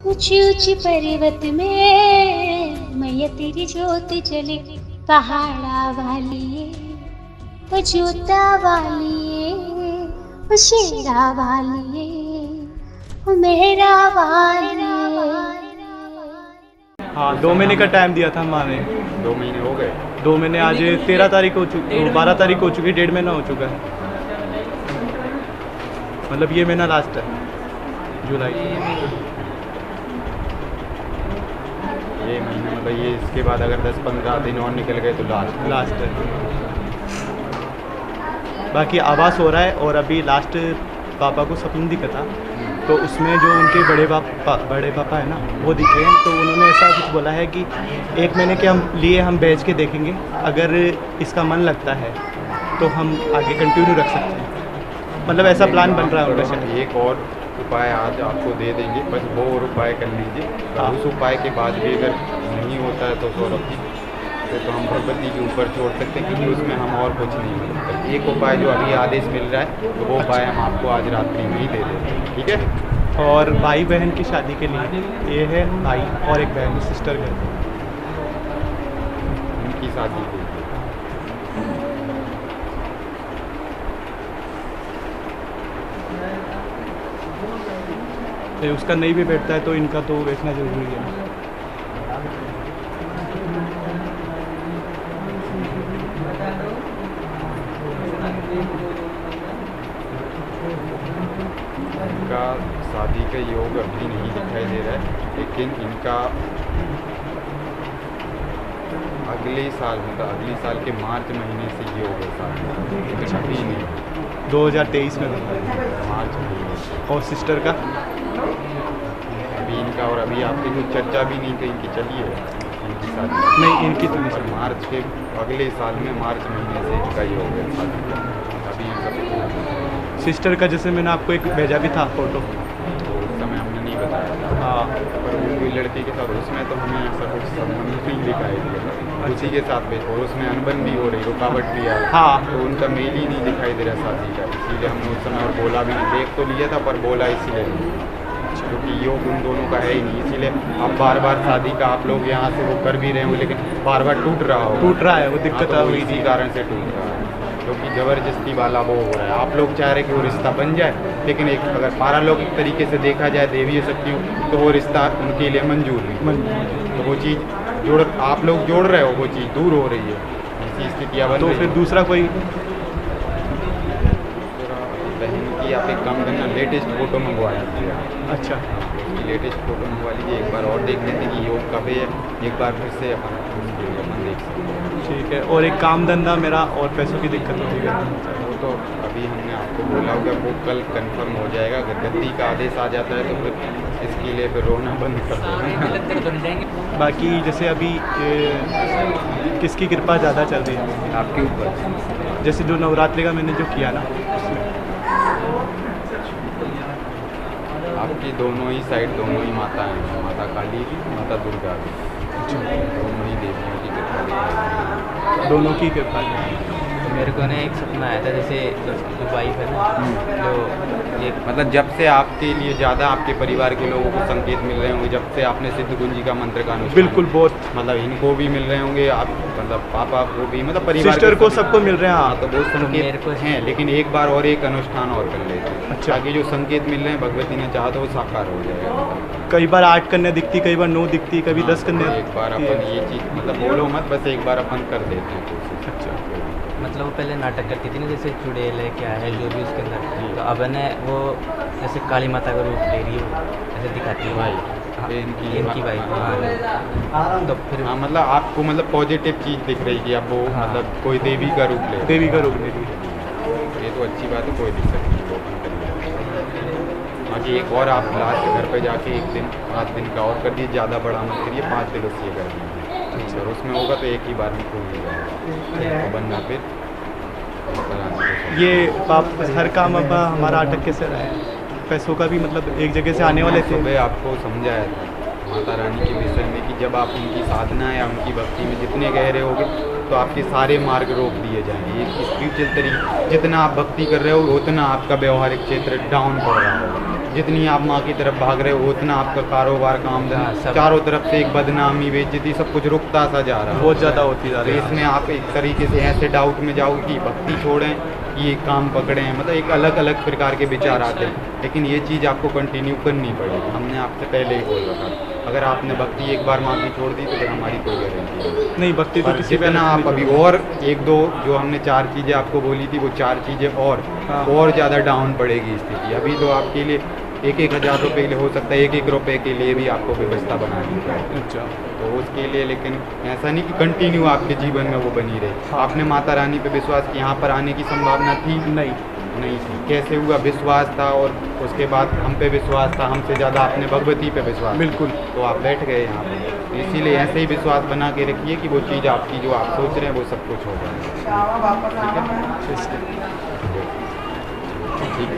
ऊंची ऊंची पर्वत में मैया तेरी ज्योत जले, पहाड़ा वाली वो जोता वाली वो शेरा वाली वो मेरा वाली। हाँ 2 महीने का टाइम दिया था माँ ने। 2 महीने हो गए। 2 महीने आज 13 तारीख हो चुकी, 12 तारीख हो चुकी, 1.5 महीना हो चुका है। मतलब ये महीना लास्ट है, जुलाई। ये महीना मतलब ये इसके बाद अगर 10-15 दिन और निकल गए तो लास्ट है। बाकी आवास हो रहा है। और अभी लास्ट पापा को सपन दिखा था, तो उसमें जो उनके बड़े पापा है ना वो दिखे, तो उन्होंने ऐसा कुछ बोला है कि 1 महीने के हम बेच के देखेंगे, अगर इसका मन लगता है तो हम आगे कंटिन्यू रख सकते हैं। मतलब ऐसा प्लान बन रहा है उनका शायद। एक और उपाय आज आपको दे देंगे, बस वो और उपाय कर लीजिए। हाँ। उस उपाय के बाद भी अगर नहीं होता है तो सौरभ जी तो हम भगवती के ऊपर छोड़ सकते हैं, क्योंकि उसमें हम और कुछ नहीं कर सकते। एक उपाय जो अभी आदेश मिल रहा है तो वो उपाय हम आपको आज रात्रि में ही दे देते हैं, ठीक है। और भाई बहन की शादी के लिए ये है भाई और एक बहन सिस्टर घर, उनकी शादी के लिए तो उसका नहीं भी बैठता है तो इनका तो बेचना जरूरी है। इनका शादी का योग अभी नहीं दिखाई दे रहा है, लेकिन इनका अगले साल मतलब अगले साल के मार्च महीने से योग है शादी, लेकिन अभी नहीं 2023 में बनता है मार्च महीने से। और सिस्टर का अभी इनका और अभी आपकी जो चर्चा भी नहीं कहीं की चली है इनकी शादी, नहीं, इनकी तो नहीं और चली। मार्च के अगले साल में मार्च महीने से इनका योग है शादी का। अभी इनका सिस्टर का जैसे मैंने आपको एक भेजा भी था फोटो। तो उस समय हमने नहीं बताया था, हाँ पर वो कोई लड़के के साथ उसमें तो हमें ऐसा कुछ संबंध नहीं दिखाई दिया, उसी के साथ भी, और उसमें अनबन भी हो रही, रुकावट भी आ रही। हाँ। तो उनका मेल ही नहीं दिखाई दे रहा शादी का, इसीलिए हमने उस समय और बोला भी नहीं। देख तो लिया था पर बोला इसीलिए नहीं, क्योंकि योग उन दोनों का है ही नहीं। इसीलिए अब बार बार शादी का आप लोग यहाँ से वो कर भी रहे हो, लेकिन बार बार टूट रहा हो, टूट रहा है, वो दिक्कत तो हुई इसी थी। कारण से टूट रहा है, क्योंकि ज़बरदस्ती वाला वो हो रहा है। आप लोग चाह रहे कि वो रिश्ता बन जाए, लेकिन एक अगर पारालौकिक तरीके से देखा जाए देवीय शक्तियों, तो वो रिश्ता उनके लिए मंजूर नहीं। तो वो चीज़ आप लोग जोड़ रहे हो, वो चीज़ दूर हो रही है, ऐसी स्थितियाँ बन तो रही फिर हैं। दूसरा कोई बहन की आप एक काम करना, लेटेस्ट फोटो मंगवा लीजिए। अच्छा उसकी लेटेस्ट फोटो मंगवा लीजिए, एक बार और देख लेते हैं कि योग कब है, एक बार फिर से अपन देख सकते हैं। ठीक है। और एक काम धंधा मेरा और पैसों की दिक्कत होती है। वो तो अभी हमने आपको बोला होगा, वो कल कंफर्म हो जाएगा। अगर गद्दी का आदेश आ जाता है तो फिर इसके लिए फिर रोना बंद कर दो। बाकी जैसे अभी किसकी कृपा ज़्यादा चल रही है आपके ऊपर जैसे जो नवरात्रि का मैंने जो किया ना उसमें। आपकी दोनों ही साइड दोनों ही माता हैं, माता काली भी, माता दुर्गा भी, दोनों ही देवियों की कृपा दिखाई दे दोनों की कृपा है। तो मेरे को ना एक सपना आया था, जैसे जो वाइफ है ना, जो ये मतलब जब से आपके लिए ज़्यादा आपके परिवार के लोगों को संकेत मिल रहे होंगे, जब से आपने सिद्ध कुंजी का मंत्र का अनुष्ठान, बिल्कुल बहुत, मतलब इनको भी मिल रहे होंगे, आप मतलब पापा को भी, मतलब परिवार सिस्टर के को सभी- सबको मिल रहे हैं। हाँ, हाँ तो वो संकेत मेरे को हैं, लेकिन एक बार और एक अनुष्ठान और कर लेते हैं। अच्छा। ताकि जो संकेत मिल रहे हैं भगवती ने चाहा तो वो साकार हो जाएगा। कई बार 8 कन्या दिखती, कई बार 9 दिखती, कभी 10 हाँ, कन्या एक बार दिखती अपन है। ये चीज़ मतलब बोलो मत, बस एक बार अपन कर देते हैं कोशिश। अच्छा। मतलब वो पहले नाटक करती थी ना, जैसे चुड़ैल है क्या है जो भी उसके अंदर, तो अब है वो जैसे काली माता का रूप ले रही है, ऐसे दिखाती है भाई, हाँ, ये इनकी भाई। हाँ, तो फिर हाँ, मतलब आपको मतलब पॉजिटिव चीज़ दिख रही कि अब वो हाँ। मतलब कोई देवी का रूप ले, देवी का रूप ले रही है। ये तो अच्छी बात है, कोई दिक्कत नहीं, वो अपन कर लेंगे। बाकी एक और आप लास्ट घर पे जाके एक दिन 5 दिन का और कर दीजिए, ज़्यादा बड़ा मत करिए, 5 दिवसीय कर दीजिए। और उसमें होगा तो एक ही बार में खुल जाएगा, तो बनना फिर ये पाप हर काम अब हमारा अटक कैसे रहा है, पैसों का भी मतलब एक जगह से आने वाले थे। सुबह आपको समझाया था माता रानी के विषय में कि जब आप उनकी साधना या उनकी भक्ति में जितने गहरे होगे तो आपके सारे मार्ग रोक दिए जाएंगे। एक स्पिरिचुअल तरीके जितना आप भक्ति कर रहे हो उतना आपका व्यवहारिक क्षेत्र डाउन पड़ रहा होगा। जितनी आप माँ की तरफ भाग रहे हो उतना आपका कारोबार काम हाँ, सब। चारों तरफ से एक बदनामी बेइज्जती सब कुछ रुकता सा जा रहा है। बहुत ज़्यादा होती जा तो रही है। इसमें आप एक तरीके से ऐसे डाउट में जाओगे कि भक्ति छोड़ें कि ये काम पकड़ें, मतलब एक अलग अलग प्रकार के विचार आते हैं। लेकिन ये चीज़ आपको कंटिन्यू करनी पड़ेगी, हमने आपसे पहले ही बोल रखा। अगर आपने भक्ति एक बार माँ की छोड़ दी तो फिर हमारी कोई गारंटी नहीं। नहीं, भक्ति तो पर किसी जितना आप अभी और एक दो जो हमने 4 चीज़ें आपको बोली थी वो 4 चीज़ें हाँ। और ज़्यादा डाउन पड़ेगी स्थिति। अभी तो आपके लिए 1-1 हज़ार रुपये के लिए हो सकता है 1-1 रुपये के लिए भी आपको व्यवस्था बनानी पड़ेगी। अच्छा, तो उसके लिए लेकिन ऐसा नहीं कि कंटिन्यू आपके जीवन में वो बनी रहे। आपने माता रानी पे विश्वास कि यहाँ पर आने की संभावना थी नहीं थी, कैसे हुआ? विश्वास था और उसके बाद हम पे विश्वास था, हमसे ज़्यादा आपने भगवती पे विश्वास, बिल्कुल। तो आप बैठ गए यहाँ पे। तो इसीलिए ऐसे ही विश्वास बना के रखिए कि वो चीज़ आपकी जो आप सोच रहे हैं वो सब कुछ होगा। ठीक है, ठीक है।